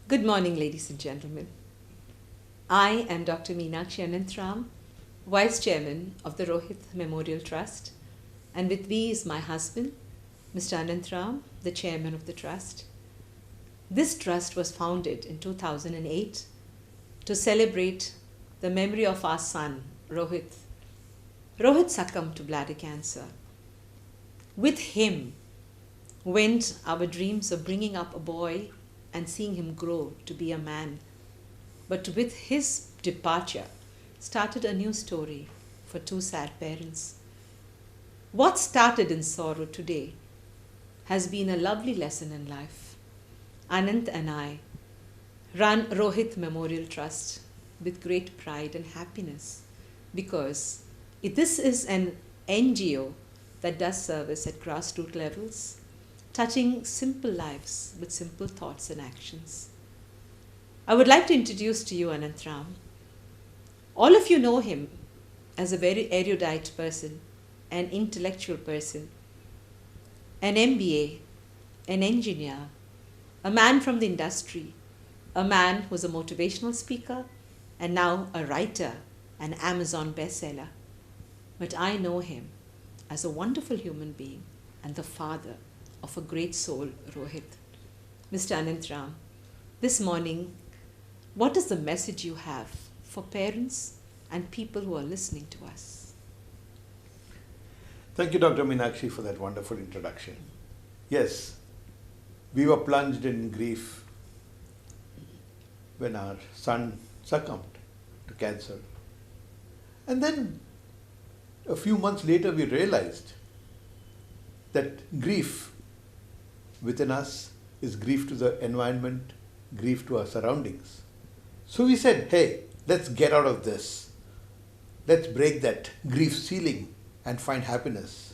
Good morning, ladies and gentlemen. I am Dr. Meenakshi Anantram, Vice Chairman of the Rohit Memorial Trust, and with me is my husband, Mr. Anantram, the Chairman of the Trust. This trust was founded in 2008 to celebrate the memory of our son, Rohit. Rohit succumbed to bladder cancer. With him went our dreams of bringing up a boy and seeing him grow to be a man. But with his departure started a new story for two sad parents. What started in sorrow today has been a lovely lesson in life. Anant and I run Rohit Memorial Trust with great pride and happiness because this is an NGO that does service at grassroots levels, touching simple lives with simple thoughts and actions. I would like to introduce to you Anantram. All of you know him as a very erudite person, an intellectual person, an MBA, an engineer, a man from the industry, a man who's a motivational speaker, and now a writer, an Amazon bestseller. But I know him as a wonderful human being and the father of a great soul, Rohit. Mr. Anantram, this morning, what is the message you have for parents and people who are listening to us? Thank you, Dr. Meenakshi, for that wonderful introduction. Yes, we were plunged in grief when our son succumbed to cancer. And then a few months later, we realized that grief within us is grief to the environment, grief to our surroundings. So we said, hey, let's get out of this. Let's break that grief ceiling and find happiness.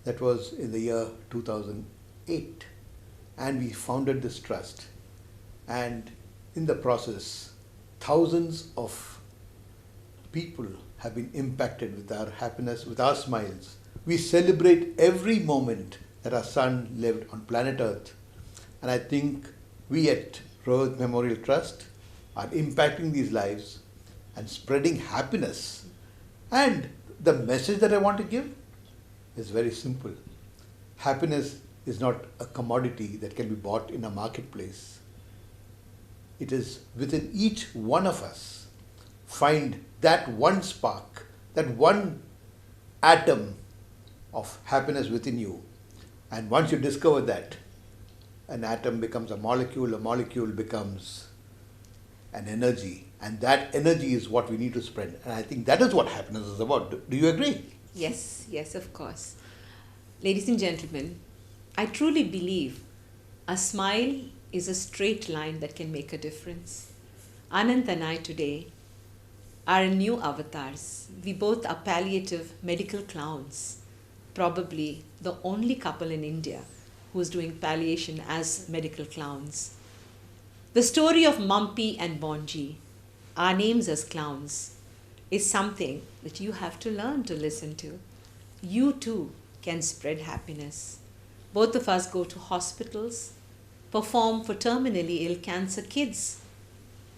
That was in the year 2008. And we founded this trust. And in the process, thousands of people have been impacted with our happiness, with our smiles. We celebrate every moment that our son lived on planet Earth. And I think we at Rohit Memorial Trust are impacting these lives and spreading happiness. And the message that I want to give is very simple. Happiness is not a commodity that can be bought in a marketplace. It is within each one of us. Find that one spark, that one atom of happiness within you. And once you discover that, an atom becomes a molecule becomes an energy. And that energy is what we need to spread. And I think that is what happiness is about. Do you agree? Yes, of course. Ladies and gentlemen, I truly believe a smile is a straight line that can make a difference. Anant and I today are new avatars. We both are palliative medical clowns. Probably the only couple in India who's doing palliation as medical clowns. The story of Mumpy and Bonji, our names as clowns, is something that you have to learn to listen to. You too can spread happiness. Both of us go to hospitals, perform for terminally ill cancer kids.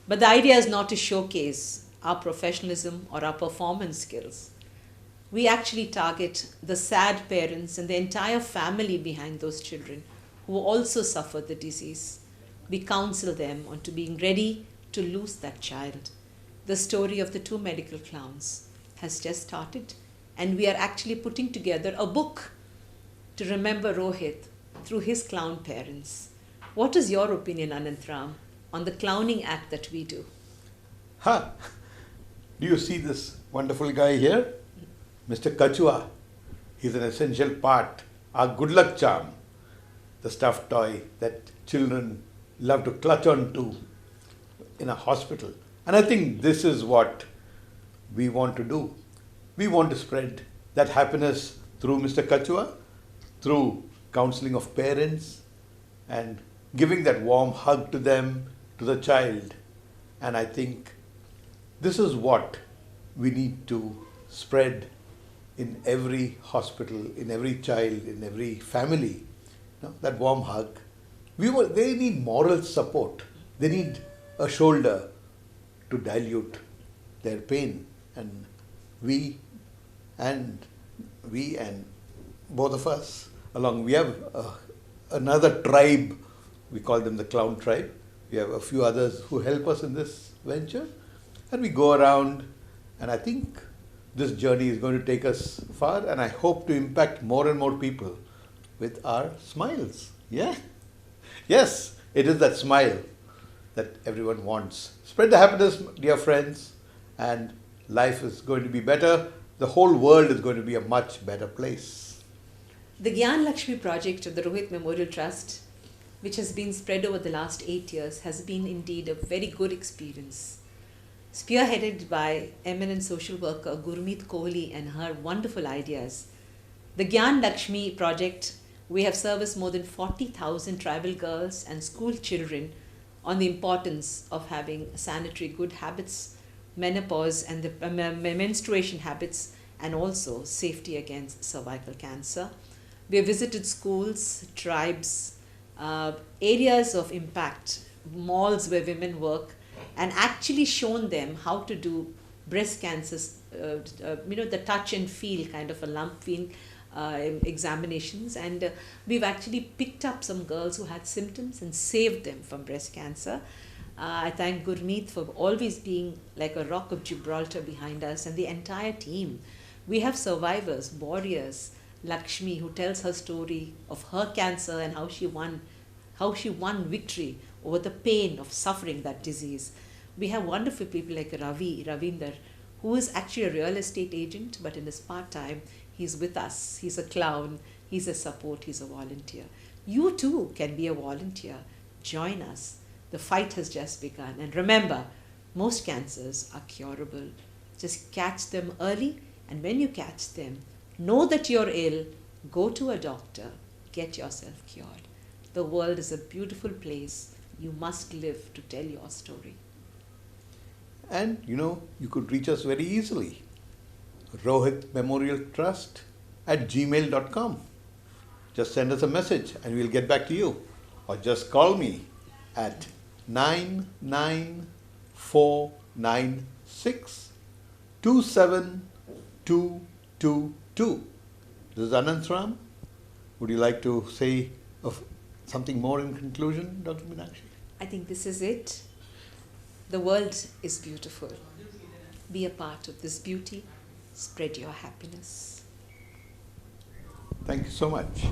But the idea is not to showcase our professionalism or our performance skills. We actually target the sad parents and the entire family behind those children who also suffer the disease. We counsel them on to being ready to lose that child. The story of the two medical clowns has just started, and we are actually putting together a book to remember Rohit through his clown parents. What is your opinion, Anantram, on the clowning act that we do? Do you see this wonderful guy here? Mr. Kachua. He's an essential part, our good luck charm, the stuffed toy that children love to clutch on to in a hospital. And I think this is what we want to do. We want to spread that happiness through Mr. Kachua, through counseling of parents and giving that warm hug to them, to the child. And I think this is what we need to spread in every hospital, in every child, in every family. That warm hug. They need moral support. They need a shoulder to dilute their pain, and we and both of us along, we have another tribe, we call them the clown tribe. We have a few others who help us in this venture, and we go around, and I think this journey is going to take us far, and I hope to impact more and more people with our smiles. Yeah? Yes, it is that smile that everyone wants. Spread the happiness, dear friends, and life is going to be better. The whole world is going to be a much better place. The Gyan Lakshmi project of the Rohit Memorial Trust, which has been spread over the last 8 years, has been indeed a very good experience. Spearheaded by eminent social worker Gurmeet Kohli and her wonderful ideas, the Gyan Lakshmi project, we have serviced more than 40,000 tribal girls and school children on the importance of having sanitary good habits, menopause and the menstruation habits, and also safety against cervical cancer. We have visited schools, tribes, areas of impact, malls where women work, and actually shown them how to do breast cancer, the touch and feel kind of a lump feel examinations, and we've actually picked up some girls who had symptoms and saved them from breast cancer. I thank Gurmeet for always being like a rock of Gibraltar behind us, and the entire team. We have survivors, warriors, Lakshmi, who tells her story of her cancer and how she won victory over the pain of suffering that disease. We have wonderful people like Ravinder, who is actually a real estate agent, but in his part-time, he's with us. He's a clown, he's a support, he's a volunteer. You too can be a volunteer. Join us. The fight has just begun. And remember, most cancers are curable. Just catch them early, and when you catch them, know that you're ill, go to a doctor, get yourself cured. The world is a beautiful place. You must live to tell your story. And you could reach us very easily. Rohit Memorial Trust @gmail.com. Just send us a message and we'll get back to you. Or just call me at 99496 27222. This is Anantram. Would you like to say something more in conclusion, Dr. Meenakshi? I think this is it. The world is beautiful. Be a part of this beauty. Spread your happiness. Thank you so much.